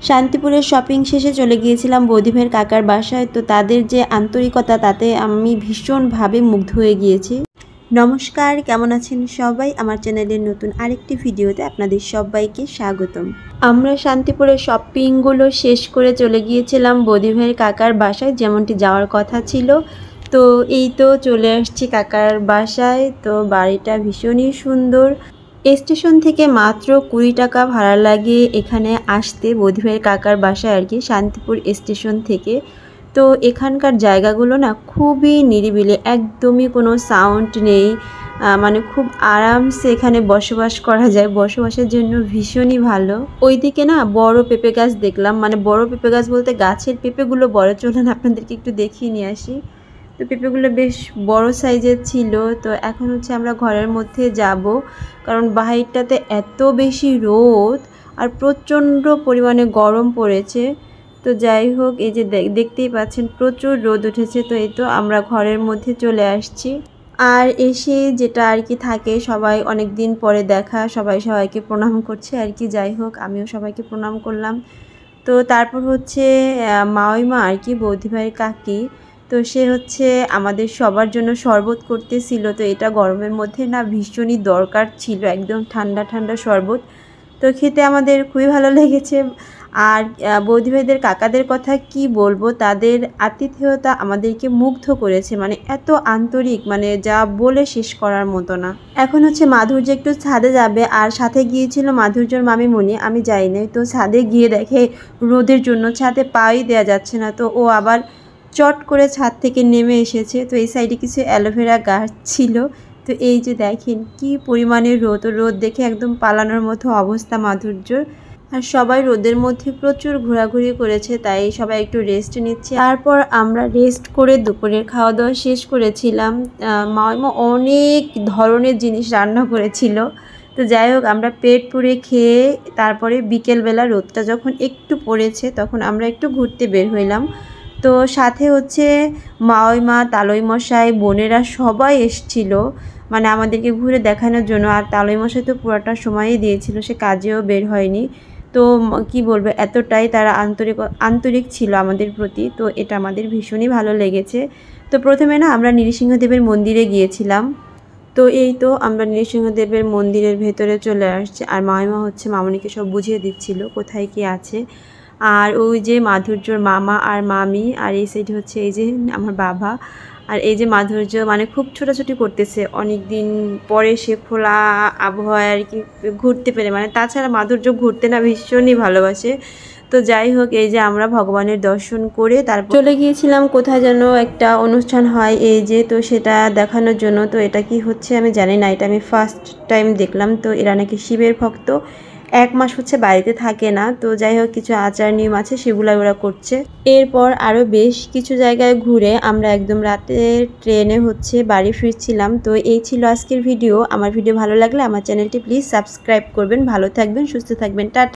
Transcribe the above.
শান্তিপুরের শপিং শেষে চলে গিয়েছিলাম বৌদি ভাইয়ের কাকার বাসায়। তো তাদের যে আন্তরিকতা তাতে আমি ভীষণভাবে মুগ্ধ হয়ে গিয়েছি। নমস্কার, কেমন আছেন সবাই? আমার চ্যানেলের নতুন আরেকটি ভিডিওতে আপনাদের সবাইকে স্বাগতম। আমরা শান্তিপুরের শপিংগুলো শেষ করে চলে গিয়েছিলাম বৌদি ভাইয়ের কাকার বাসায়, যেমনটি যাওয়ার কথা ছিল। তো এই তো চলে আসছি কাকার বাসায়। তো বাড়িটা ভীষণই সুন্দর। স্টেশন থেকে মাত্র 20 টাকা ভাড়া লাগে এখানে আসতে, বৌদি ভাইয়ের কাকার বাসায় আর কি, শান্তিপুর স্টেশন থেকে। তো এখানকার জায়গাগুলো না খুবই নিরিবিলি, একদমই কোনো সাউন্ড নেই, মানে খুব আরামসে এখানে বসবাস করা যায়। বসবাসের জন্য ভীষণই ভালো। ওইদিকে না বড় পেঁপে গাছ দেখলাম, মানে বড় পেঁপে গাছ বলতে গাছের পেঁপেগুলো বড়। চলুন আপনাদেরকে একটু দেখিয়ে নিয়ে আসি। তো পেঁপেগুলো বেশ বড় সাইজের ছিল। তো এখন হচ্ছে আমরা ঘরের মধ্যে যাব, কারণ বাহিরটাতে এত বেশি রোদ আর প্রচণ্ড পরিমাণে গরম পড়েছে। তো যাই হোক, এই যে দেখতেই পাচ্ছেন প্রচুর রোদ উঠেছে। তো এই তো আমরা ঘরের মধ্যে চলে আসছি। আর এসে যেটা আর কি থাকে, সবাই অনেক দিন পরে দেখা, সবাই সবাইকে প্রণাম করছে আর কি। যাই হোক, আমিও সবাইকে প্রণাম করলাম। তো তারপর হচ্ছে মাওইমা আর কি, বৌদি ভাইয়ের কাকি, তো সে হচ্ছে আমাদের সবার জন্য শরবত করতেছিল। তো এটা গরমের মধ্যে না ভীষণই দরকার ছিল, একদম ঠান্ডা ঠান্ডা শরবত। তো খেতে আমাদের খুবই ভালো লেগেছে। আর বৌদি ভাইদের কাকাদের কথা কি বলবো, তাদের আতিথেয়তা আমাদেরকে মুগ্ধ করেছে, মানে এত আন্তরিক, মানে যা বলে শেষ করার মতো না। এখন হচ্ছে মাধুর্য একটু ছাদে যাবে, আর সাথে গিয়েছিল মাধুর্যর মামিমণি, আমি যাই নাই। তো ছাদে গিয়ে দেখে রোদের জন্য ছাদে পাই দেওয়া যাচ্ছে না। তো ও আবার চট করে ছাদ থেকে নেমে এসেছে। তো এই সাইডে কিছু অ্যালোভেরা গাছ ছিল। তো এই যে দেখেন কি পরিমাণে রোদ, রোদ দেখে একদম পালানোর মতো অবস্থা মাধুর্যর। আর সবাই রোদের মধ্যে প্রচুর ঘোরাঘুরি করেছে, তাই সবাই একটু রেস্ট নিচ্ছে। তারপর আমরা রেস্ট করে দুপুরের খাওয়া দাওয়া শেষ করেছিলাম। মামা অনেক ধরনের জিনিস রান্না করেছিল। তো যাই হোক, আমরা পেট পুড়ে খেয়ে তারপরে বিকেলবেলা রোদটা যখন একটু পড়েছে তখন আমরা একটু ঘুরতে বের হইলাম। তো সাথে হচ্ছে মাওইমা, তালই মশাই, বোনেরা সবাই এসছিল, মানে আমাদেরকে ঘুরে দেখানোর জন্য। আর তালই মশাই তো পুরোটা সময়ই দিয়েছিল, সে কাজেও বের হয়নি। তো কি বলবো, এতটাই তারা আন্তরিক ছিল আমাদের প্রতি। তো এটা আমাদের ভীষণই ভালো লেগেছে। তো প্রথমে না আমরা নৃসিংহদেবের মন্দিরে গিয়েছিলাম। তো এই তো আমরা নৃসিংহদেবের মন্দিরের ভেতরে চলে আসছি। আর মামিমা হচ্ছে মামনিকে সব বুঝিয়ে দিচ্ছিল কোথায় কি আছে। আর ওই যে মাধুর্যর মামা আর মামি, আর এই সাইডে হচ্ছে এই যে আমার বাবা। আর এই যে মাধুর্য মানে খুব ছোটাছুটি করতেছে, অনেক দিন পরে সে খোলা আবহাওয়ায় আর কি ঘুরতে পেরে, মানে তাছাড়া মাধুর্য ঘুরতে না ভীষণই ভালোবাসে। তো যাই হোক, এই যে আমরা ভগবানের দর্শন করে তারপর চলে গিয়েছিলাম কোথায় যেন একটা অনুষ্ঠান হয় এই যে, তো সেটা দেখানোর জন্য। তো এটা কি হচ্ছে আমি জানি না, এটা আমি ফার্স্ট টাইম দেখলাম। তো এরা নাকি শিবের ভক্ত, 1 মাস হচ্ছে বাড়িতে থাকে না। তো যাই হোক, কিছু আচার নিয়ম আছে সেগুলো ওরা করছে। এরপর আরও বেশ কিছু জায়গায় ঘুরে আমরা একদম রাতে ট্রেনে হচ্ছে বাড়ি ফিরছিলাম। তো এই ছিল আজকের ভিডিও। আমার ভিডিও ভালো লাগলে আমার চ্যানেলটি প্লিজ সাবস্ক্রাইব করবেন। ভালো থাকবেন, সুস্থ থাকবেন, টাটা।